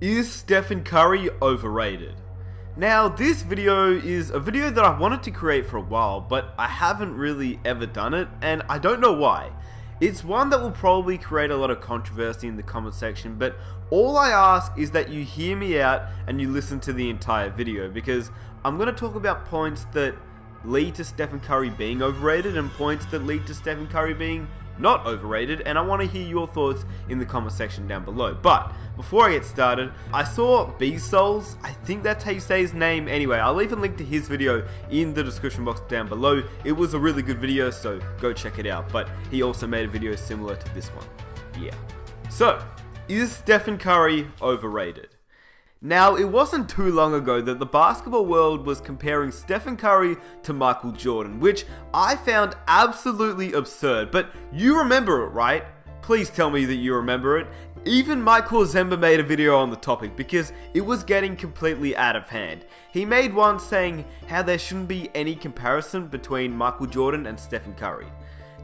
Is Stephen Curry overrated? Now, this video is a video that I wanted to create for a while, but I haven't really ever done it, and I don't know why. It's one that will probably create a lot of controversy in the comment section, but all I ask is that you hear me out and you listen to the entire video, because I'm going to talk about points that lead to Stephen Curry being overrated and points that lead to Stephen Curry being not overrated, and I want to hear your thoughts in the comment section down below. But before I get started, I saw B-Souls, I think that's how you say his name. Anyway, I'll leave a link to his video in the description box down below. It was a really good video, so go check it out. But he also made a video similar to this one. Yeah. So, is Stephen Curry overrated? Now, it wasn't too long ago that the basketball world was comparing Stephen Curry to Michael Jordan, which I found absolutely absurd, but you remember it, right? Please tell me that you remember it. Even Mike Zemba made a video on the topic because it was getting completely out of hand. He made one saying how there shouldn't be any comparison between Michael Jordan and Stephen Curry.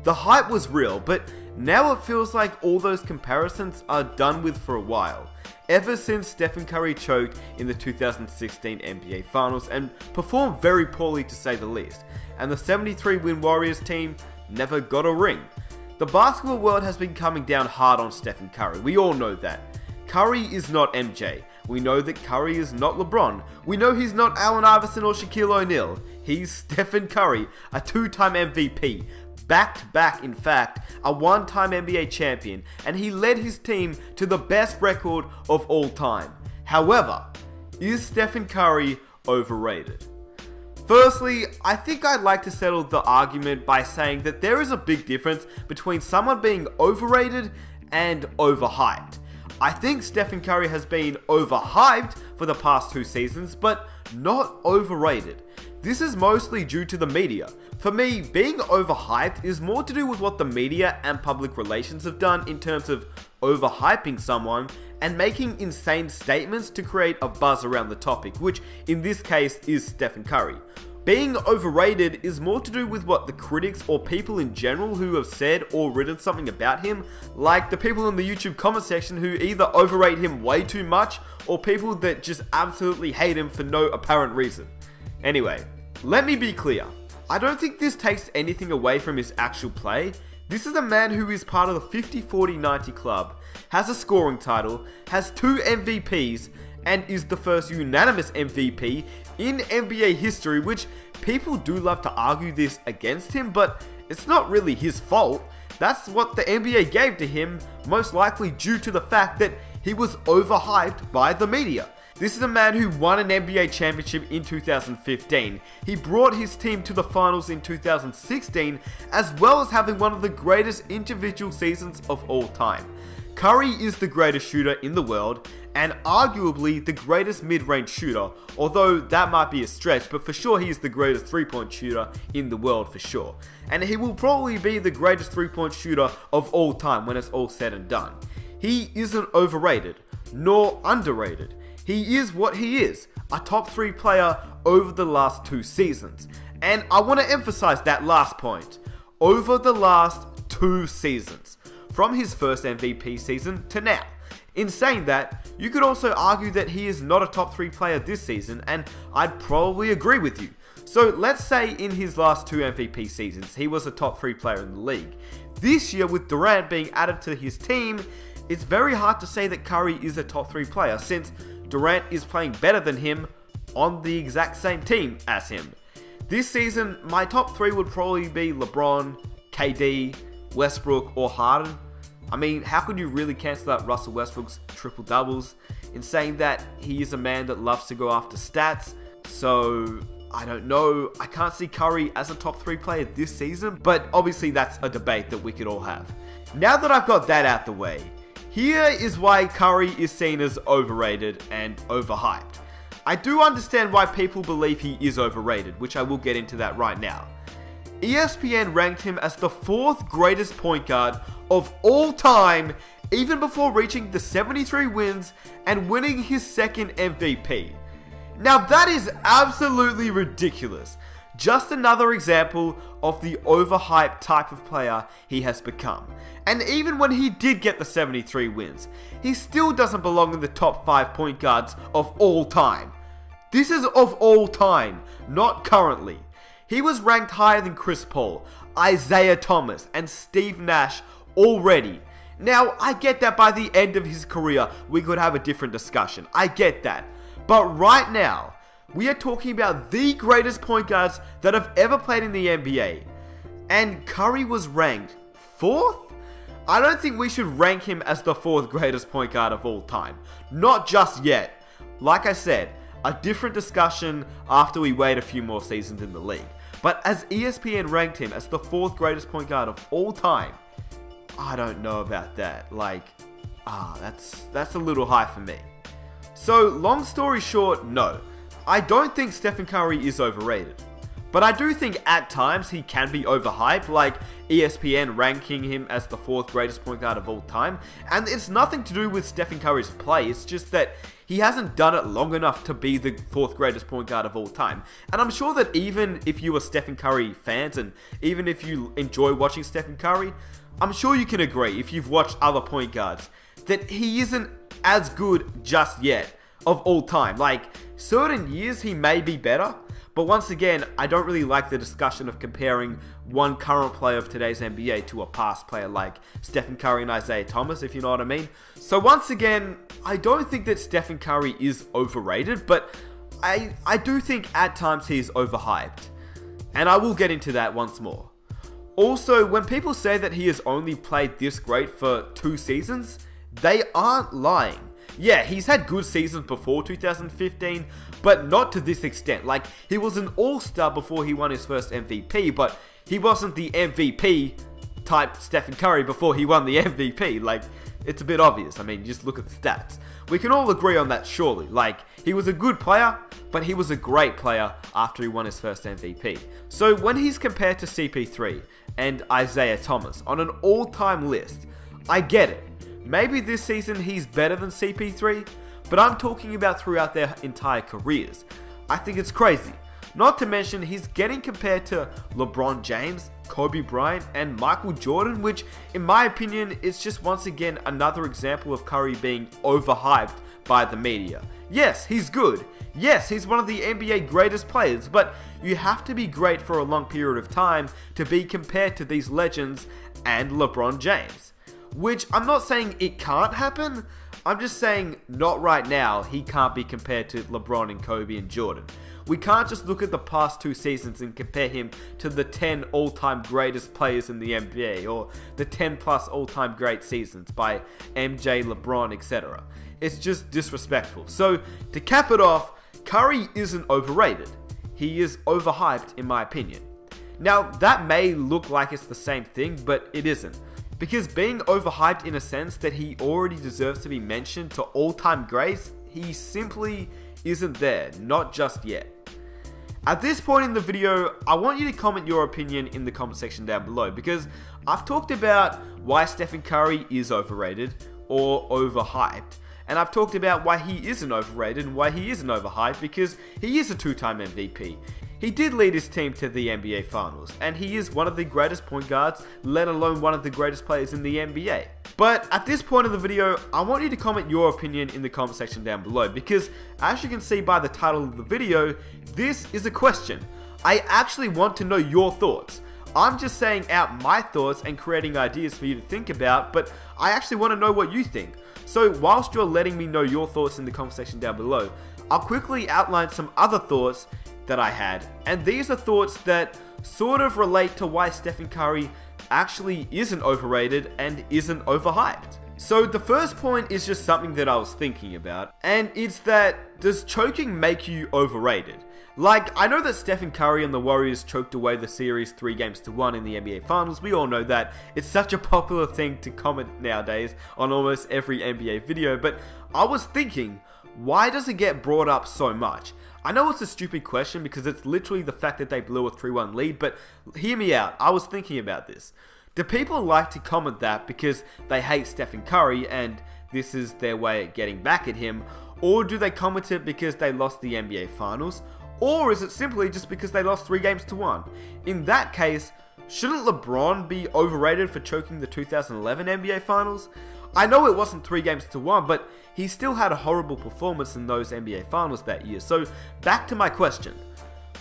The hype was real, but now it feels like all those comparisons are done with for a while. Ever since Stephen Curry choked in the 2016 NBA Finals and performed very poorly to say the least, and the 73-win Warriors team never got a ring. The basketball world has been coming down hard on Stephen Curry, we all know that. Curry is not MJ, we know that Curry is not LeBron, we know he's not Allen Iverson or Shaquille O'Neal, he's Stephen Curry, a two-time MVP. Back-to-back, in fact, a one-time NBA champion, and he led his team to the best record of all time. However, is Stephen Curry overrated? Firstly, I think I'd like to settle the argument by saying that there is a big difference between someone being overrated and overhyped. I think Stephen Curry has been overhyped for the past 2 seasons, but not overrated. This is mostly due to the media. For me, being overhyped is more to do with what the media and public relations have done in terms of overhyping someone and making insane statements to create a buzz around the topic, which in this case is Stephen Curry. Being overrated is more to do with what the critics or people in general who have said or written something about him, like the people in the YouTube comment section who either overrate him way too much or people that just absolutely hate him for no apparent reason. Anyway, let me be clear. I don't think this takes anything away from his actual play. This is a man who is part of the 50-40-90 club, has a scoring title, has 2 MVPs, and is the first unanimous MVP in NBA history, which people do love to argue this against him, but it's not really his fault. That's what the NBA gave to him, most likely due to the fact that he was overhyped by the media. This is a man who won an NBA championship in 2015. He brought his team to the finals in 2016, as well as having one of the greatest individual seasons of all time. Curry is the greatest shooter in the world, and arguably the greatest mid-range shooter, although that might be a stretch, but for sure he is the greatest three-point shooter in the world for sure. And he will probably be the greatest three-point shooter of all time when it's all said and done. He isn't overrated, nor underrated. He is what he is, a top 3 player over the last 2 seasons. And I want to emphasize that last point. Over the last 2 seasons. From his first MVP season to now. In saying that, you could also argue that he is not a top 3 player this season, and I'd probably agree with you. So let's say in his last 2 MVP seasons, he was a top 3 player in the league. This year, with Durant being added to his team, it's very hard to say that Curry is a top 3 player, since Durant is playing better than him on the exact same team as him. This season, my top 3 would probably be LeBron, KD, Westbrook, or Harden. I mean, how could you really cancel out Russell Westbrook's triple doubles in saying that he is a man that loves to go after stats? So, I don't know. I can't see Curry as a top 3 player this season, but obviously that's a debate that we could all have. Now that I've got that out the way, here is why Curry is seen as overrated and overhyped. I do understand why people believe he is overrated, which I will get into that right now. ESPN ranked him as the 4th greatest point guard of all time, even before reaching the 73 wins and winning his 2nd MVP. Now that is absolutely ridiculous. Just another example of the overhyped type of player he has become. And even when he did get the 73 wins, he still doesn't belong in the top 5 point guards of all time. This is of all time, not currently. He was ranked higher than Chris Paul, Isaiah Thomas, and Steve Nash already. Now, I get that by the end of his career, we could have a different discussion. I get that. But right now, we are talking about the greatest point guards that have ever played in the NBA. And Curry was ranked 4th? I don't think we should rank him as the 4th greatest point guard of all time. Not just yet. Like I said, a different discussion after we wait a few more seasons in the league. But as ESPN ranked him as the 4th greatest point guard of all time, I don't know about that. That's a little high for me. So, long story short, no. I don't think Stephen Curry is overrated. But I do think at times he can be overhyped, like ESPN ranking him as the 4th greatest point guard of all time. And it's nothing to do with Stephen Curry's play, it's just that he hasn't done it long enough to be the 4th greatest point guard of all time. And I'm sure that even if you are Stephen Curry fans, and even if you enjoy watching Stephen Curry, I'm sure you can agree, if you've watched other point guards, that he isn't as good just yet of all time. Like, certain years he may be better, but once again, I don't really like the discussion of comparing one current player of today's NBA to a past player like Stephen Curry and Isaiah Thomas, if you know what I mean. So once again, I don't think that Stephen Curry is overrated, but I do think at times he's overhyped. And I will get into that once more. Also, when people say that he has only played this great for 2 seasons, they aren't lying. Yeah, he's had good seasons before 2015, but not to this extent. Like, he was an all-star before he won his first MVP, but he wasn't the MVP type Stephen Curry before he won the MVP. Like, it's a bit obvious. I mean, just look at the stats. We can all agree on that, surely. Like, he was a good player, but he was a great player after he won his first MVP. So when he's compared to CP3 and Isaiah Thomas on an all-time list, I get it. Maybe this season he's better than CP3, but I'm talking about throughout their entire careers. I think it's crazy. Not to mention he's getting compared to LeBron James, Kobe Bryant, and Michael Jordan, which in my opinion is just once again another example of Curry being overhyped by the media. Yes, he's good. Yes, he's one of the NBA greatest players, but you have to be great for a long period of time to be compared to these legends and LeBron James. Which I'm not saying it can't happen, I'm just saying not right now he can't be compared to LeBron and Kobe and Jordan. We can't just look at the past 2 seasons and compare him to the 10 all-time greatest players in the NBA or the 10 plus all-time great seasons by MJ, LeBron, etc. It's just disrespectful. So to cap it off, Curry isn't overrated. He is overhyped in my opinion. Now that may look like it's the same thing, but it isn't. Because being overhyped in a sense that he already deserves to be mentioned to all-time greats, he simply isn't there, not just yet. At this point in the video, I want you to comment your opinion in the comment section down below, because I've talked about why Stephen Curry is overrated or overhyped, and I've talked about why he isn't overrated and why he isn't overhyped, because he is a 2-time MVP. He did lead his team to the NBA Finals, and he is one of the greatest point guards, let alone one of the greatest players in the NBA. But at this point of the video, I want you to comment your opinion in the comment section down below, because as you can see by the title of the video, this is a question. I actually want to know your thoughts. I'm just saying out my thoughts and creating ideas for you to think about, but I actually want to know what you think. So whilst you're letting me know your thoughts in the comment section down below, I'll quickly outline some other thoughts that I had, and these are thoughts that sort of relate to why Stephen Curry actually isn't overrated and isn't overhyped. So the first point is just something that I was thinking about, and it's that, does choking make you overrated? Like, I know that Stephen Curry and the Warriors choked away the series 3-1 in the NBA Finals. We all know that. It's such a popular thing to comment nowadays on almost every NBA video, but I was thinking, why does it get brought up so much? I know it's a stupid question because it's literally the fact that they blew a 3-1 lead, but hear me out, I was thinking about this. Do people like to comment that because they hate Stephen Curry and this is their way of getting back at him? Or do they comment it because they lost the NBA Finals? Or is it simply just because they lost 3-1? In that case, shouldn't LeBron be overrated for choking the 2011 NBA Finals? I know it wasn't 3-1, but he still had a horrible performance in those NBA Finals that year. So back to my question,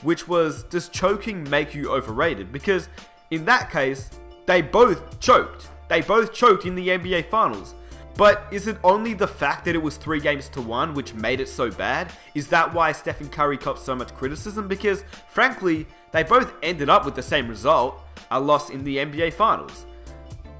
which was, does choking make you overrated? Because in that case, they both choked. They both choked in the NBA Finals. But is it only the fact that it was 3-1 which made it so bad? Is that why Steph and Curry copped so much criticism? Because frankly, they both ended up with the same result, a loss in the NBA Finals.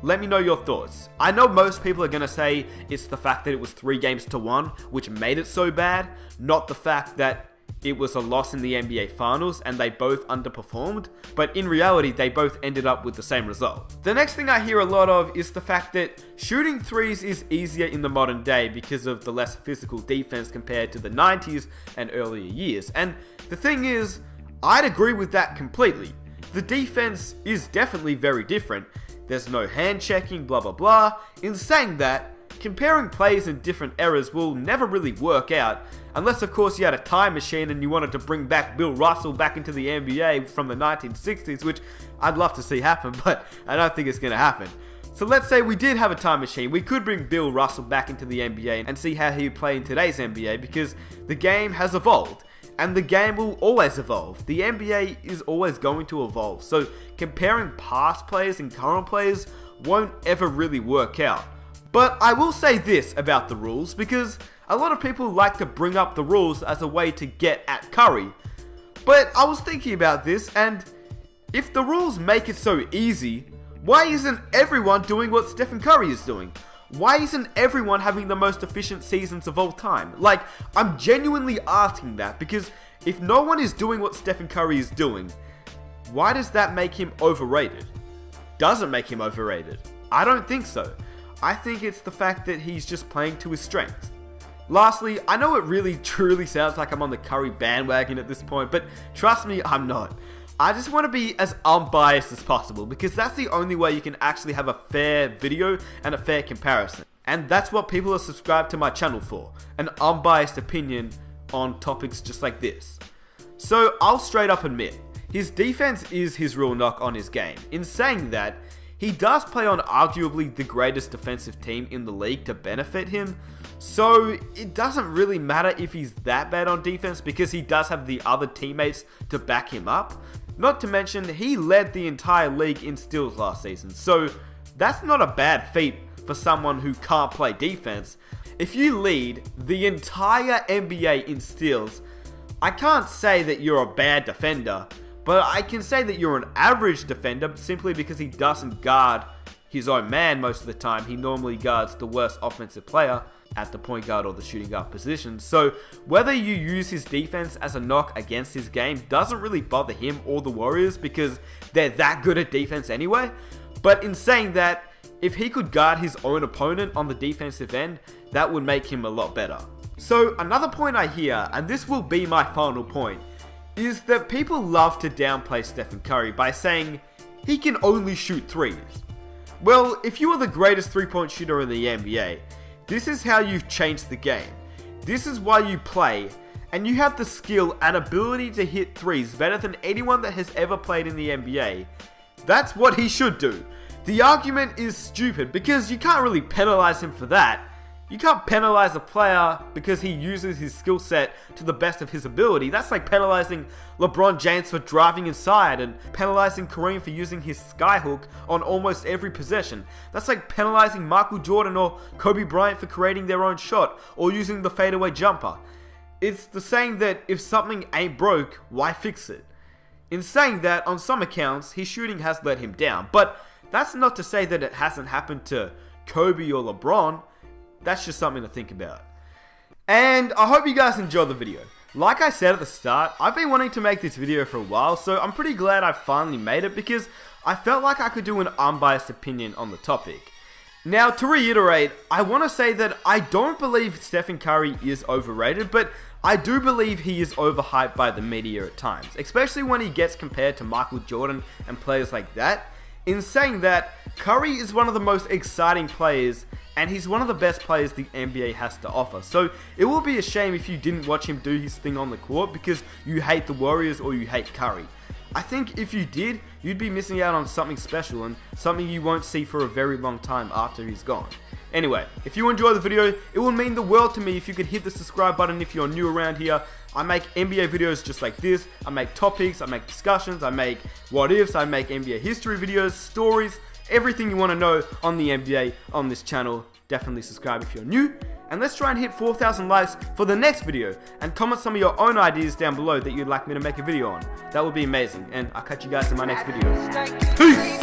Let me know your thoughts. I know most people are going to say it's the fact that it was 3-1 which made it so bad, not the fact that it was a loss in the NBA Finals and they both underperformed, but in reality they both ended up with the same result. The next thing I hear a lot of is the fact that shooting threes is easier in the modern day because of the less physical defense compared to the 90s and earlier years. And the thing is, I'd agree with that completely. The defense is definitely very different. There's no hand checking, blah blah blah. In saying that, comparing plays in different eras will never really work out, unless of course you had a time machine and you wanted to bring back Bill Russell back into the NBA from the 1960s, which I'd love to see happen, but I don't think it's going to happen. So let's say we did have a time machine, we could bring Bill Russell back into the NBA and see how he would play in today's NBA, because the game has evolved. And the game will always evolve. The NBA is always going to evolve. So comparing past players and current players won't ever really work out. But I will say this about the rules, because a lot of people like to bring up the rules as a way to get at Curry. But I was thinking about this, and if the rules make it so easy, why isn't everyone doing what Stephen Curry is doing? Why isn't everyone having the most efficient seasons of all time? Like, I'm genuinely asking that, because if no one is doing what Stephen Curry is doing, why does that make him overrated? Doesn't make him overrated. I don't think so. I think it's the fact that he's just playing to his strengths. Lastly, I know it really truly sounds like I'm on the Curry bandwagon at this point, but trust me, I'm not. I just want to be as unbiased as possible, because that's the only way you can actually have a fair video and a fair comparison. And that's what people are subscribed to my channel for, an unbiased opinion on topics just like this. So I'll straight up admit, his defense is his real knock on his game. In saying that, he does play on arguably the greatest defensive team in the league to benefit him, so it doesn't really matter if he's that bad on defense, because he does have the other teammates to back him up. Not to mention, he led the entire league in steals last season, so that's not a bad feat for someone who can't play defense. If you lead the entire NBA in steals, I can't say that you're a bad defender, but I can say that you're an average defender simply because he doesn't guard his own man most of the time. He normally guards the worst offensive player at the point guard or the shooting guard position. So whether you use his defense as a knock against his game doesn't really bother him or the Warriors, because they're that good at defense anyway. But in saying that, if he could guard his own opponent on the defensive end, that would make him a lot better. So another point I hear, and this will be my final point, is that people love to downplay Stephen Curry by saying he can only shoot threes. Well, if you are the greatest three-point shooter in the NBA, this is how you've changed the game. This is why you play, and you have the skill and ability to hit threes better than anyone that has ever played in the NBA. That's what he should do. The argument is stupid, because you can't really penalize him for that. You can't penalize a player because he uses his skill set to the best of his ability. That's like penalizing LeBron James for driving inside, and penalizing Kareem for using his skyhook on almost every possession. That's like penalizing Michael Jordan or Kobe Bryant for creating their own shot or using the fadeaway jumper. It's the saying that if something ain't broke, why fix it? In saying that, on some accounts, his shooting has let him down, but that's not to say that it hasn't happened to Kobe or LeBron. That's just something to think about. And I hope you guys enjoyed the video. Like I said at the start, I've been wanting to make this video for a while, so I'm pretty glad I finally made it, because I felt like I could do an unbiased opinion on the topic. Now, to reiterate, I want to say that I don't believe Stephen Curry is overrated, but I do believe he is overhyped by the media at times, especially when he gets compared to Michael Jordan and players like that. In saying that, Curry is one of the most exciting players, and he's one of the best players the NBA has to offer. So it will be a shame if you didn't watch him do his thing on the court because you hate the Warriors or you hate Curry. I think if you did, you'd be missing out on something special and something you won't see for a very long time after he's gone. Anyway, if you enjoy the video, it will mean the world to me if you could hit the subscribe button if you're new around here. I make NBA videos just like this. I make topics, I make discussions, I make what ifs, I make NBA history videos, stories, everything you want to know on the NBA on this channel. Definitely subscribe if you're new. And let's try and hit 4,000 likes for the next video. And comment some of your own ideas down below that you'd like me to make a video on. That would be amazing. And I'll catch you guys in my next video. Peace!